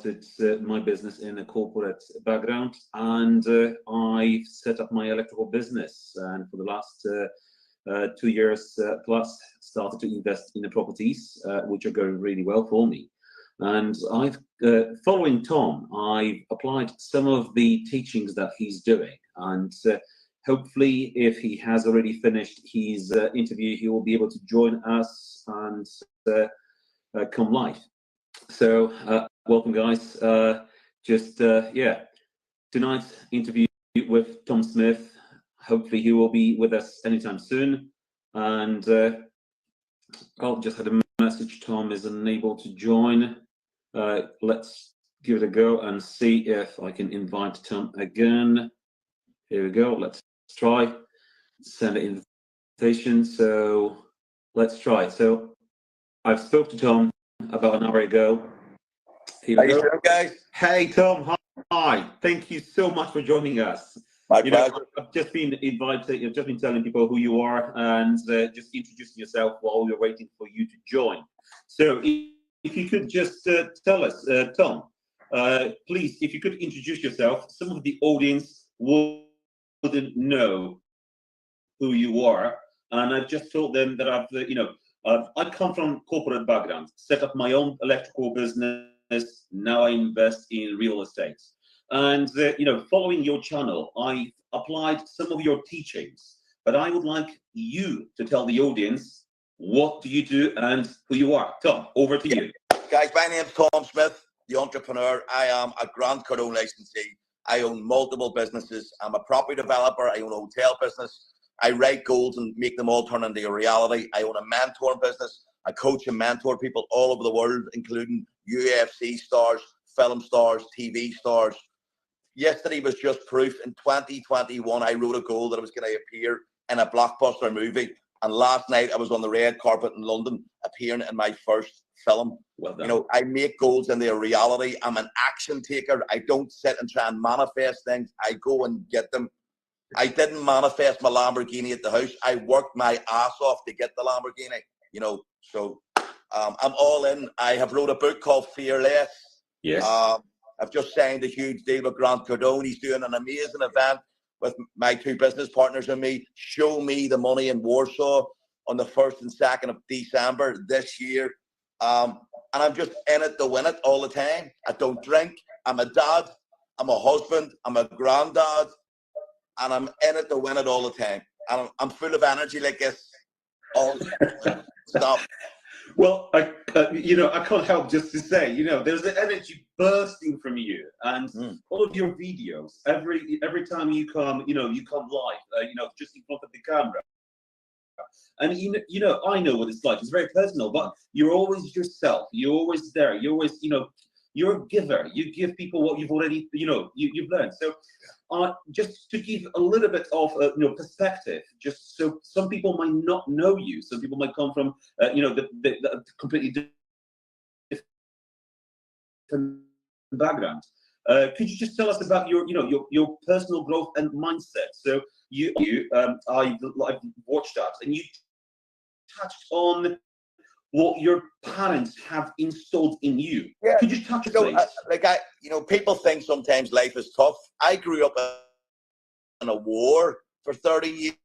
started my business in a corporate background, and I set up my electrical business. And for the last 2 years plus, started to invest in the properties, which are going really well for me. And I've, following Tom, I've applied some of the teachings that he's doing, and hopefully, if he has already finished his interview, he will be able to join us and come live. So, welcome, guys. Yeah, tonight's interview with Tom Smyth. Hopefully, he will be with us anytime soon. And I'll just had a message. Tom is unable to join. Let's give it a go and see if I can invite Tom again. Here we go. Let's try. Send an invitation. So let's try. So I've spoke to Tom about an hour ago. Here we go. Doing, guys? Hey, Tom. Hi. Thank you so much for joining us. My pleasure. I've just been invited. I've just been telling people who you are and just introducing yourself while we're waiting for you to join. So if you could just tell us, Tom, please, if you could introduce yourself. Some of the audience wouldn't know who you are, and I've just told them that I come from corporate background, set up my own electrical business. Now I invest in real estate, and following your channel, I applied some of your teachings. But I would like you to tell the audience what do you do and who you are. Tom, over to you. Guys, my name's Tom Smyth, the entrepreneur. I am a Grant Cardone licensee. I own multiple businesses. I'm a property developer. I own a hotel business. I write goals and make them all turn into a reality. I own a mentoring business. I coach and mentor people all over the world, including UFC stars, film stars, TV stars. Yesterday was just proof. In 2021, I wrote a goal that I was going to appear in a blockbuster movie. And last night I was on the red carpet in London, appearing in my first film. Well done. I make goals into a reality. I'm an action taker. I don't sit and try and manifest things. I go and get them. I didn't manifest my Lamborghini at the house. I worked my ass off to get the Lamborghini. So I'm all in. I have wrote a book called Fearless. Yes. I've just signed a huge deal with Grant Cardone. He's doing an amazing event with my two business partners and me. Show Me the Money in Warsaw on the 1st and 2nd of December this year. And I'm just in it to win it all the time. I don't drink. I'm a dad. I'm a husband. I'm a granddad. And I'm in it to win it all the time. And I'm full of energy like this. All stop. Well, I can't help just to say, there's an energy bursting from you, and all of your videos. Every time you come, you come live, just in front of the camera. And I know what it's like. It's very personal, but you're always yourself. You're always there. You're always, you're a giver. You give people what you've already, you've learned. So, just to give a little bit of, perspective, just so some people might not know you. Some people might come from, the completely different background. Could you just tell us about your personal growth and mindset? So I've watched that, and you touched on what your parents have installed in you. Yeah. Could you touch on people think sometimes life is tough. I grew up in a war for 30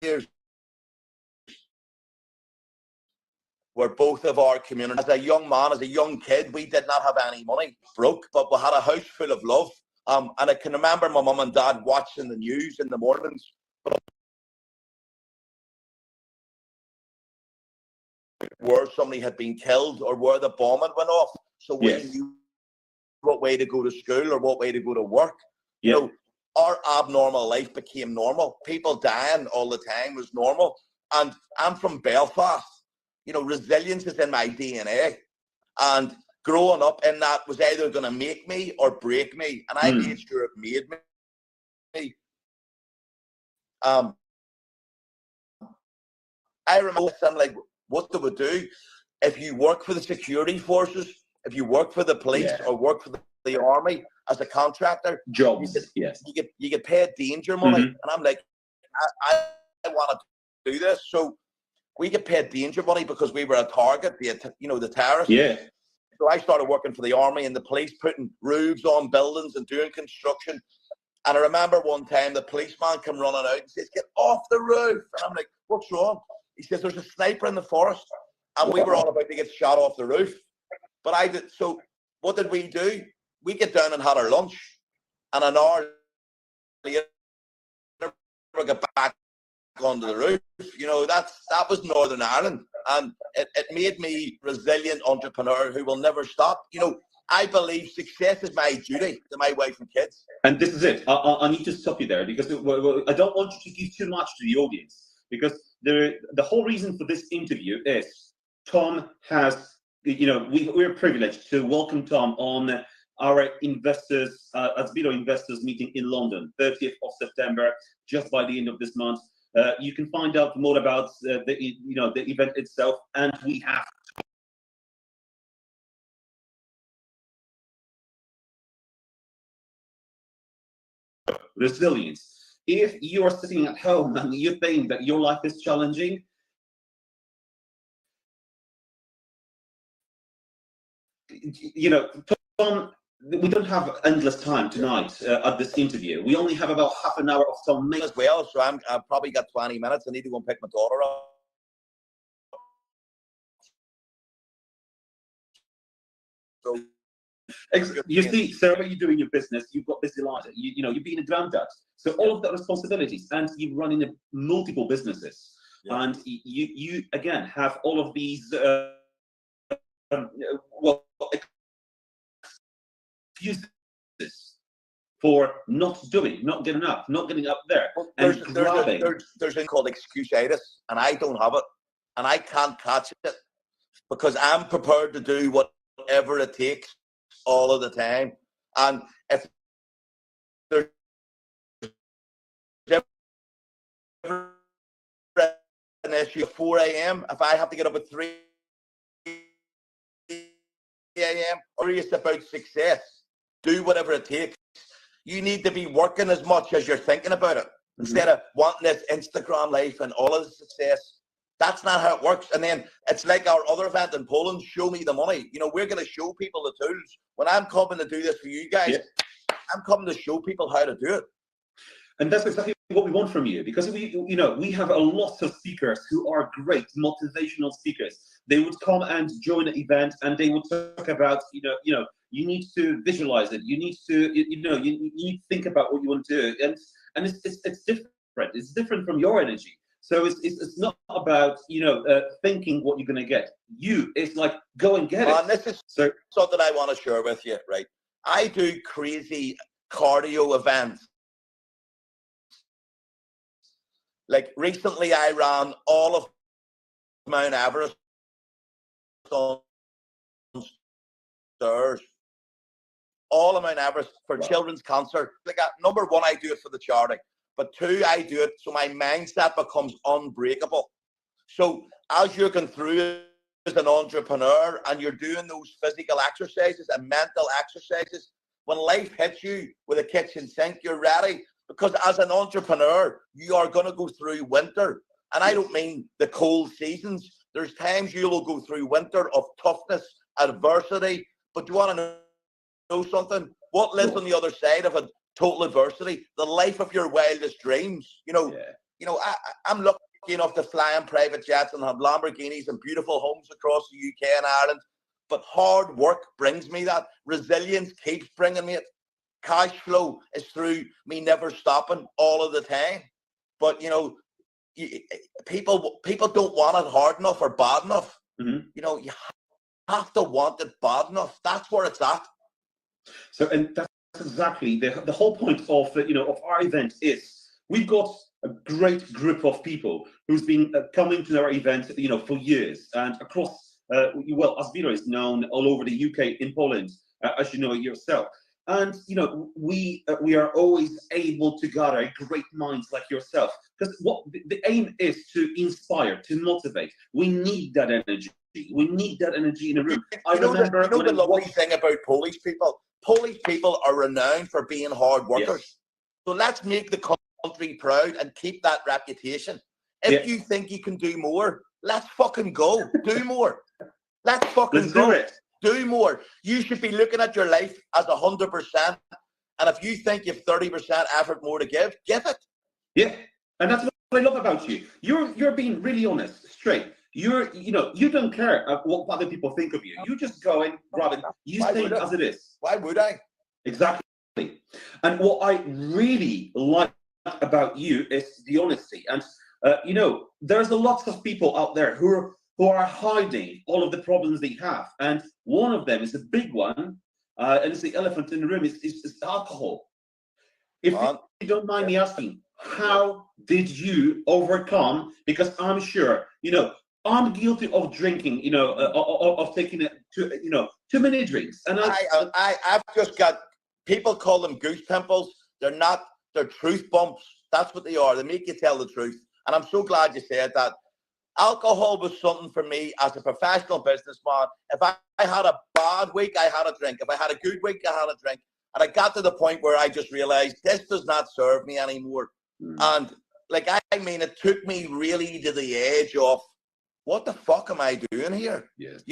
years, where both of our communities, as a young man, as a young kid, we did not have any money, broke, but we had a house full of love. And I can remember my mum and dad watching the news in the mornings. Where somebody had been killed or where the bombing went off. So we knew what way to go to school or what way to go to work. Our abnormal life became normal. People dying all the time was normal. And I'm from Belfast. Resilience is in my DNA. And growing up in that was either going to make me or break me. And I made sure it made me. I remember something what they would do if you work for the security forces, if you work for the police or work for the army as a contractor, jobs, you get paid danger money. And I'm like, I want to do this. So we get paid danger money because we were a target, the terrorists. Yeah. So I started working for the army and the police, putting roofs on buildings and doing construction. And I remember one time the policeman came running out and says, "Get off the roof." And I'm like, "What's wrong?" He says, "There's a sniper in the forest." And we were all about to get shot off the roof. But I did. So what did we do? We get down and had our lunch. And an hour later, we got back onto the roof. You know, that was Northern Ireland. And it made me resilient entrepreneur who will never stop. You know, I believe success is my duty to my wife and kids. And this is it. I need to stop you there because I don't want you to give too much to the audience, because the whole reason for this interview is Tom has, you know, we're privileged to welcome Tom on our investors, Asbiro investors meeting in London, 30th of September, just by the end of this month. You can find out more about the event itself, and we have resilience. If you are sitting at home and you think that your life is challenging, you know, Tom, we don't have endless time tonight at this interview. We only have about half an hour of Tom as well, so I've probably got 20 minutes. I need to go and pick my daughter up. So you see, so you do in your business, you've got busy life, you know, you're being a granddad, so all of the responsibilities, and you run in multiple businesses, and you again have all of these well, excuses for not getting up there. Well, there's a thing called excuse-itis, and I don't have it, and I can't catch it because I'm prepared to do whatever it takes all of the time. And if there's ever an issue at 4 a.m., if I have to get up at 3 a.m., or it's about success, do whatever it takes. You need to be working as much as you're thinking about it, instead of wanting this Instagram life and all of the success. That's not how it works. And then it's like our other event in Poland, Show Me the Money. You know, we're going to show people the tools. When I'm coming to do this for you guys, I'm coming to show people how to do it. And that's exactly what we want from you, because we have a lot of speakers who are great motivational speakers. They would come and join an event, and they would talk about, you need to visualize it. You need to, you need to think about what you want to do, and it's different. It's different from your energy. So it's not about thinking what you're going to get. It's like go and get it. And this is something I want to share with you, right? I do crazy cardio events. Like recently, I ran all of Mount Everest on stairs. All of Mount Everest for children's cancer. Like number one, I do it for the charity. But two, I do it so my mindset becomes unbreakable. So as you're going through as an entrepreneur and you're doing those physical exercises and mental exercises, when life hits you with a kitchen sink, you're ready. Because as an entrepreneur, you are going to go through winter. And I don't mean the cold seasons. There's times you will go through winter of toughness, adversity. But do you want to know something? What lives on the other side of a total adversity? The life of your wildest dreams. I'm lucky enough to fly in private jets and have Lamborghinis and beautiful homes across the UK and Ireland. But hard work brings me that. Resilience keeps bringing me it. Cash flow is through me never stopping all of the time. But people don't want it hard enough or bad enough. Mm-hmm. You have to want it bad enough. That's where it's at. So, and that's exactly the whole point of of our event is we've got a great group of people who's been coming to our event for years and across. Asbiro is known all over the UK, in Poland, as you know yourself. And we are always able to gather great minds like yourself, because what the aim is to inspire, to motivate. We need that energy. We need that energy in a room. I remember the lovely thing about Polish people. Polish people are renowned for being hard workers. Yes. So let's make the country proud and keep that reputation. If you think you can do more, let's fucking go. Do more. Let's fucking go. Do more. You should be looking at your life as 100%. And if you think you have 30% effort more to give it. Yeah, and that's what I love about you. You're being really honest, straight. You don't care what other people think of you. You just go and grab it. You say it as it is. Why would I? Exactly. And what I really like about you is the honesty. And there's a lot of people out there who are hiding all of the problems they have. And one of them is a big one, and it's the elephant in the room, is alcohol. If you don't mind me asking, how did you overcome? Because I'm sure, I'm guilty of drinking, of taking it to, too many drinks. And I've just got, people call them goose pimples. They're not, they're truth bumps. That's what they are. They make you tell the truth. And I'm so glad you said that. Alcohol was something for me as a professional businessman. If I had a bad week, I had a drink. If I had a good week, I had a drink. And I got to the point where I just realized this does not serve me anymore. And I mean, it took me really to the edge of, what the fuck am I doing here? Yes.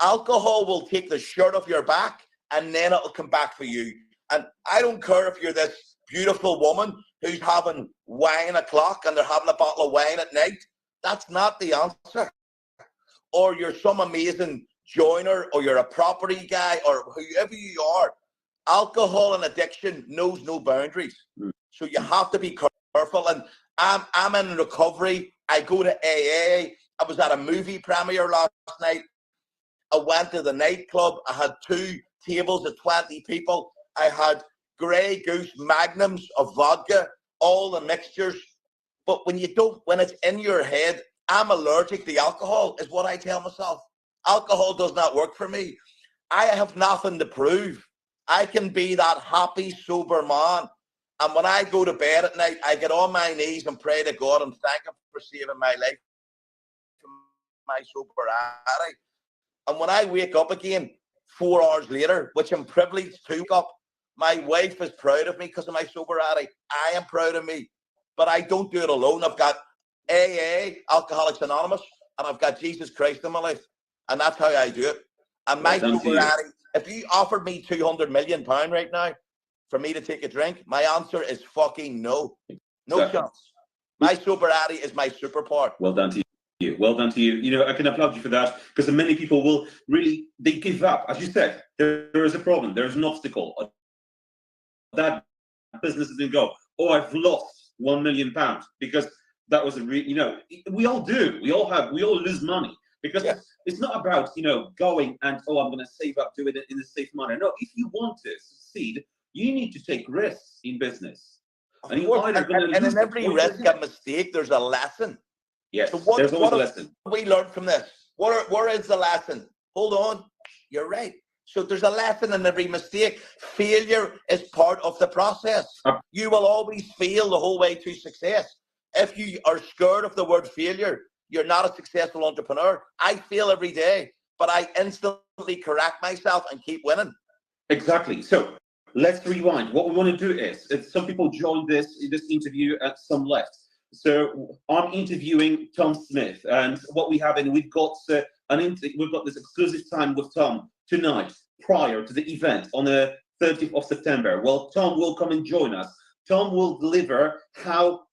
Alcohol will take the shirt off your back and then it'll come back for you. And I don't care if you're this beautiful woman who's having wine o'clock and they're having a bottle of wine at night. That's not the answer. Or you're some amazing joiner, or you're a property guy, or whoever you are. Alcohol and addiction knows no boundaries. So you have to be careful. And I'm in recovery. I go to AA. I was at a movie premiere last night. I went to the nightclub. I had 2 tables of 20 people. I had Grey Goose magnums of vodka, all the mixtures. But when it's in your head, I'm allergic to alcohol, is what I tell myself. Alcohol does not work for me. I have nothing to prove. I can be that happy, sober man. And when I go to bed at night, I get on my knees and pray to God and thank him for saving my life, my sobriety. And when I wake up again 4 hours later, which I'm privileged to wake up, my wife is proud of me because of my sobriety. I am proud of me. But I don't do it alone. I've got AA, Alcoholics Anonymous, and I've got Jesus Christ in my life. And that's how I do it. And my sobriety, if you offered me £200 million right now for me to take a drink, my answer is fucking no. No chance. My sobriety is my superpower. Well done to you. Well done to you. I can applaud you for that, because many people will really, they give up. As you said, there is a problem. There is an obstacle. That business doesn't go, oh, I've lost £1 million, because that was we all do. We all lose money, because it's not about, going and, oh, I'm going to save up, do it in a safe manner. No, if you want to succeed, you need to take risks in business. And in every risk and mistake, there's a lesson. Yes, so there's always a lesson. We learned from this. Where is the lesson? Hold on, you're right. So there's a lesson in every mistake. Failure is part of the process. You will always fail the whole way to success. If you are scared of the word failure, you're not a successful entrepreneur. I fail every day, but I instantly correct myself and keep winning. Exactly. So let's rewind. What we want to do is, some people joined this interview at some left. So I'm interviewing Tom Smyth, and what we have, and we've got this exclusive time with Tom tonight, prior to the event on the 30th of September. Well, Tom will come and join us. Tom will deliver how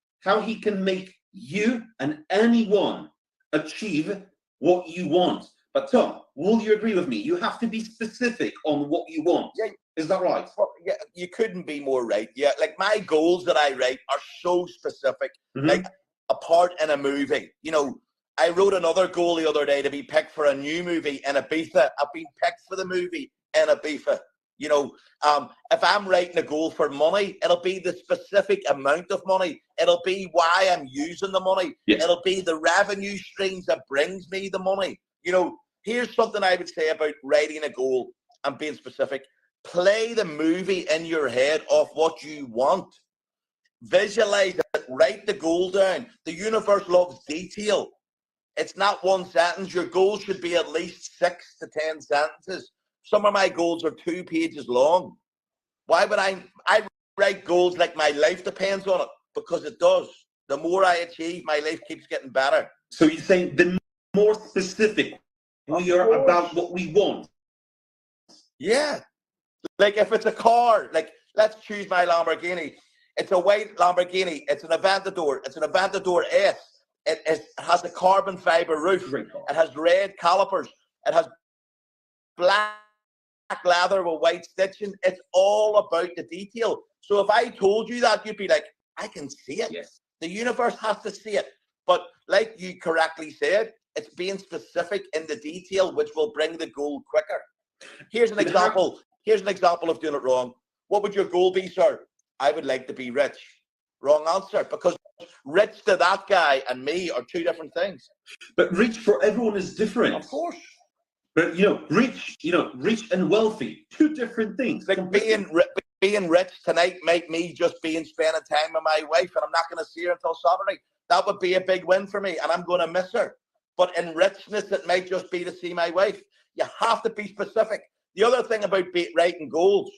he can make you and anyone achieve what you want. But Tom, will you agree with me? You have to be specific on what you want. Yeah. Is that right? Well, yeah, you couldn't be more right. Yeah, like my goals that I write are so specific. Like a part in a movie. I wrote another goal the other day to be picked for a new movie in Ibiza. I've been picked for the movie in Ibiza. If I'm writing a goal for money, it'll be the specific amount of money. It'll be why I'm using the money. Yes. It'll be the revenue streams that brings me the money. Here's something I would say about writing a goal and being specific. Play the movie in your head of what you want. Visualize it. Write the goal down. The universe loves detail. It's not one sentence. Your goal should be at least 6 to 10 sentences. Some of my goals are 2 pages long. Why would I write goals like my life depends on it? Because it does. The more I achieve, my life keeps getting better. So you're saying the more specific we are about what we want, Yeah. Like if it's a car, like let's choose my Lamborghini. It's a white Lamborghini. It's an Aventador. It's an Aventador S. It has a carbon fiber roof. It has red calipers. It has black leather with white stitching. It's all about the detail. So if I told you that, you'd be like, I can see it. Yes. The universe has to see it. But like you correctly said, it's being specific in the detail, which will bring the goal quicker. Here's an example. Here's an example of doing it wrong. What would your goal be, sir? I would like to be rich. Wrong answer, because rich to that guy and me are two different things. But rich for everyone is different. Of course. But rich and wealthy, two different things. Like being rich tonight might me just being spending time with my wife, and I'm not going to see her until Saturday. That would be a big win for me, and I'm going to miss her. But in richness, it might just be to see my wife. You have to be specific. The other thing about writing goals,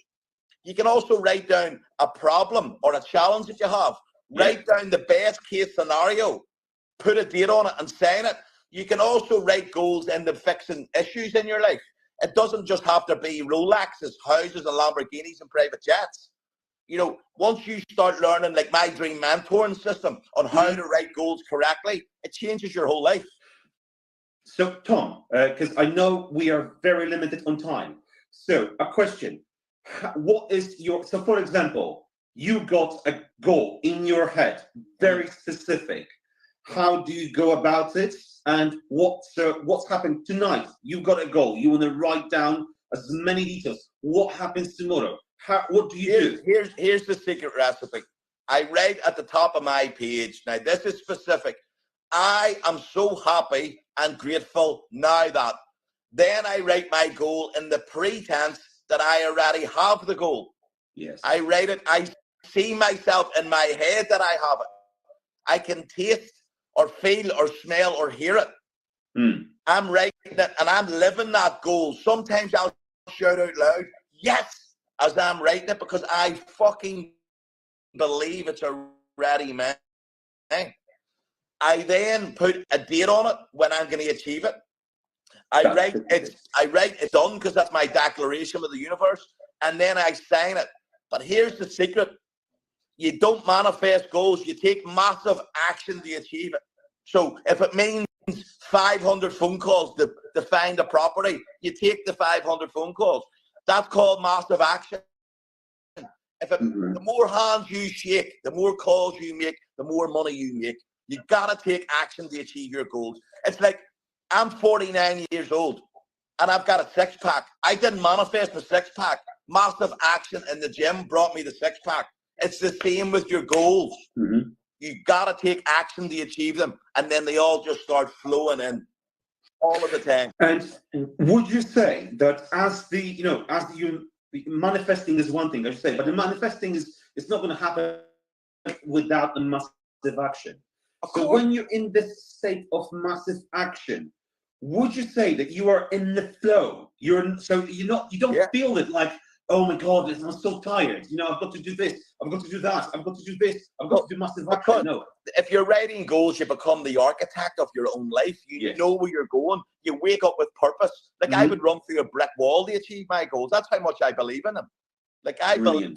you can also write down a problem or a challenge that you have. Write down the best case scenario, put a date on it and sign it. You can also write goals into fixing issues in your life. It doesn't just have to be Rolexes, houses and Lamborghinis and private jets. You know, once you start learning like my dream mentoring system on how to write goals correctly, it changes your whole life. So Tom, because I know we are very limited on time. So a question, what is your, so for example, you got a goal in your head, very specific. How do you go about it? And what's happened tonight? You got a goal. You want to write down as many details. What happens tomorrow? What do you do? Here's the secret recipe. I write at the top of my page. Now, this is specific. I am so happy and grateful now that. Then I write my goal in the pretense that I already have the goal. Yes. I write it. I see myself in my head that I have it. I can taste or feel or smell or hear it. I'm writing it and I'm living that goal. Sometimes I'll shout out loud, yes, as I'm writing it, because I fucking believe it's already mine. I then put a date on it when I'm going to achieve it. I write it's done because that's my declaration with the universe, and then I sign it. But here's the secret. You don't manifest goals, you take massive action to achieve it. So if it means 500 phone calls to find a property, you take the 500 phone calls. That's called massive action. If the more hands you shake, the more calls you make, the more money you make. You gotta take action to achieve your goals. It's like, I'm 49 years old and I've got a six-pack. I didn't manifest a six-pack. Massive action in the gym brought me the six-pack. It's the same with your goals. You gotta take action to achieve them, and then they all just start flowing in all of the time. And would you say that manifesting is one thing, I should say, but the manifesting it's not going to happen without a massive action. So when you're in this state of massive action, would you say that you are in the flow? You don't feel it like, oh my God, I'm so tired. I've got to do this. I've got to do that. I've got to do this. I've got to do massive action. No. If you're writing goals, you become the architect of your own life. You know where you're going. You wake up with purpose. Like I would run through a brick wall to achieve my goals. That's how much I believe in them. Like I believe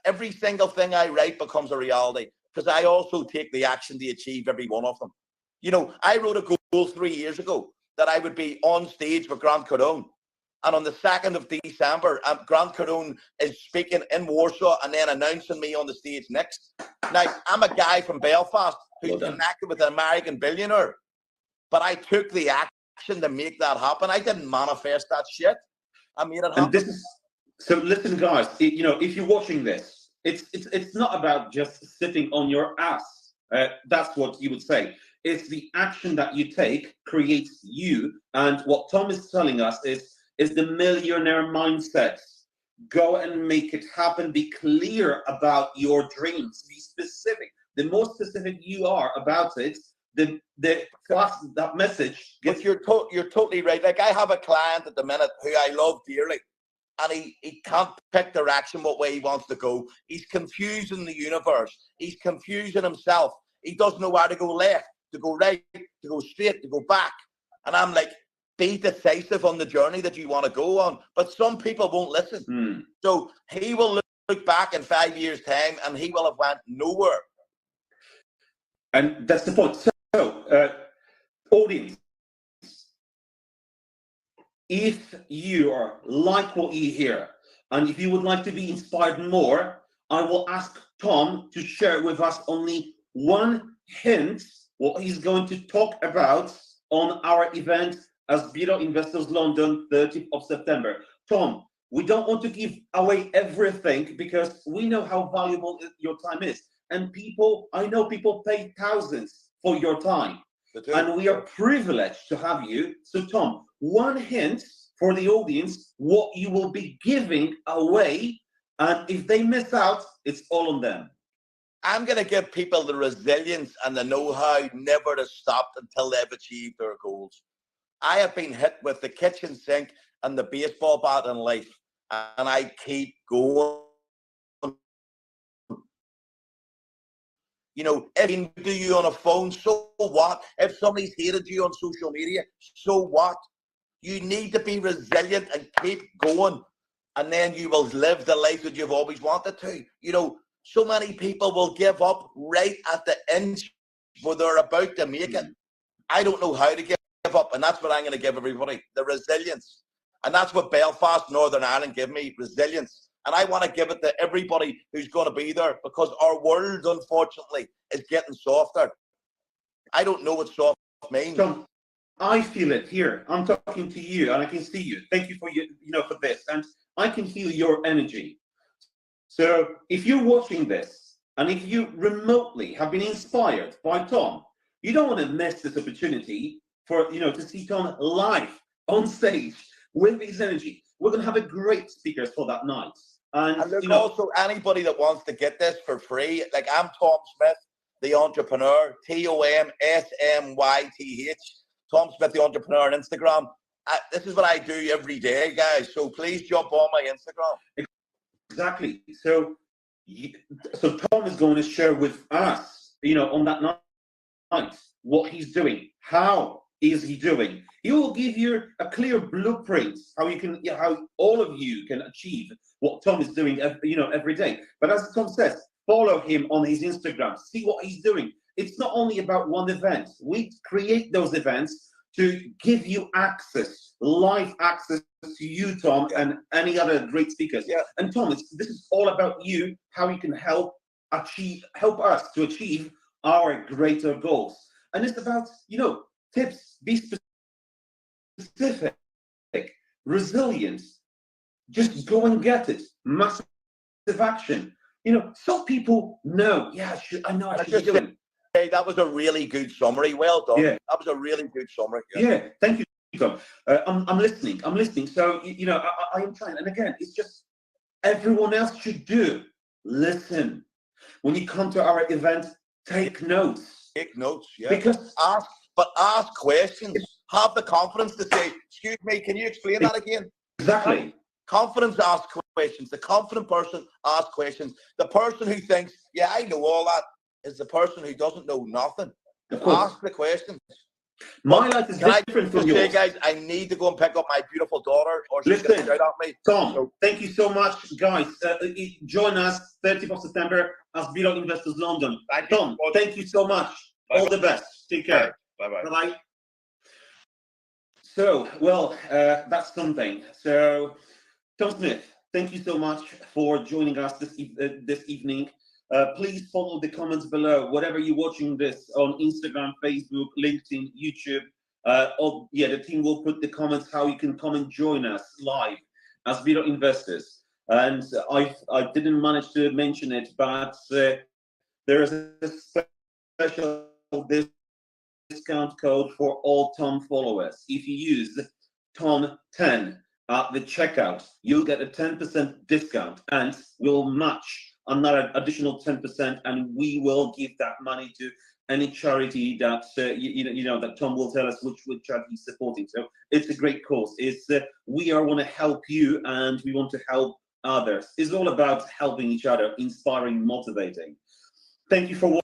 every single thing I write becomes a reality, because I also take the action to achieve every one of them. I wrote a goal 3 years ago that I would be on stage with Grant Cardone. And on the 2nd of December, Grant Cardone is speaking in Warsaw and then announcing me on the stage next. Now, I'm a guy from Belfast who's connected with an American billionaire. But I took the action to make that happen. I didn't manifest that shit. I made it happen. So listen, guys, if you're watching this, it's not about just sitting on your ass. That's what you would say. It's the action that you take creates you. And what Tom is telling us is the millionaire mindset. Go and make it happen. Be clear about your dreams. Be specific. The more specific you are about it, that message gets. You're totally right. Like I have a client at the minute who I love dearly, and he can't pick direction what way he wants to go. He's confusing the universe. He's confusing himself. He doesn't know where to go left, to go right, to go straight, to go back. And I'm like, be decisive on the journey that you want to go on. But some people won't listen. So he will look back in 5 years' time and he will have went nowhere. And that's the point. So, audience, if you are like what you hear, and if you would like to be inspired more, I will ask Tom to share with us only one hint what he's going to talk about on our event as Bureau Investors London, 30th of September. Tom, we don't want to give away everything because we know how valuable your time is. And people, I know people pay thousands for your time. And we are privileged to have you. So Tom, one hint for the audience, what you will be giving away. And if they miss out, it's all on them. I'm going to give people the resilience and the know-how never to stop until they've achieved their goals. I have been hit with the kitchen sink and the baseball bat in life, and I keep going. You know, if they do you on a phone, so what? If somebody's hated you on social media, so what? You need to be resilient and keep going, and then you will live the life that you've always wanted to. You know, so many people will give up right at the inch where they're about to make it. I don't know how to give up, and that's what I'm going to give everybody, the resilience. And that's what Belfast, Northern Ireland give me, resilience. And I want to give it to everybody who's going to be there, because our world, unfortunately, is getting softer. I don't know what soft means. Tom, I feel it here. I'm talking to you, and I can see you. Thank you for for this, and I can feel your energy. So if you're watching this, and if you remotely have been inspired by Tom, you don't want to miss this opportunity for to see Tom live on stage with his energy. We're going to have a great speakers for that night. And there's also anybody that wants to get this for free. Like, I'm Tom Smyth, the entrepreneur, TOMSMYTH, Tom Smyth, the entrepreneur on Instagram. This is what I do every day, guys. So please jump on my Instagram. Exactly. So Tom is going to share with us, on that night, what he's doing. How is he doing? He will give you a clear blueprint how all of you can achieve what Tom is doing, every day. But as Tom says, follow him on his Instagram, see what he's doing. It's not only about one event. We create those events to give you access, live access to you, Tom, and any other great speakers. And Tom, this is all about you, how you can help us to achieve our greater goals. And it's about, tips, be specific, resilience, just go and get it, massive action. So people know, I know I should do it. Hey, that was a really good summary. Well done. Yeah. That was a really good summary. Yeah, thank you, Tom. I'm listening. So, I am trying. And again, it's just everyone else should do. Listen. When you come to our event, take notes. Take notes, Because ask questions. Have the confidence to say, excuse me, can you explain that again? Exactly. Confidence asks questions. The confident person asks questions. The person who thinks, I know all that, is the person who doesn't know nothing. Ask the questions. My life is different from yours. Guys, I need to go and pick up my beautiful daughter, or she's going to shout at me. Tom, thank you so much, guys. Join us 30th of September as Bureau Investors London. Tom, thank you so much. All the best. Take care. Bye-bye. Bye-bye. So, that's something. So, Tom Smyth, thank you so much for joining us this evening. Please follow the comments below, whatever you're watching this on Instagram, Facebook, LinkedIn, YouTube. The team will put the comments how you can come and join us live as Bureau Investors. And I didn't manage to mention it, but there is a special discount code for all Tom followers. If you use Tom10 at the checkout, you'll get a 10% discount, and we'll match another additional 10%, and we will give that money to any charity that that Tom will tell us which charity he's supporting. So it's a great cause. We want to help you, and we want to help others. It's all about helping each other, inspiring, motivating. Thank you for watching.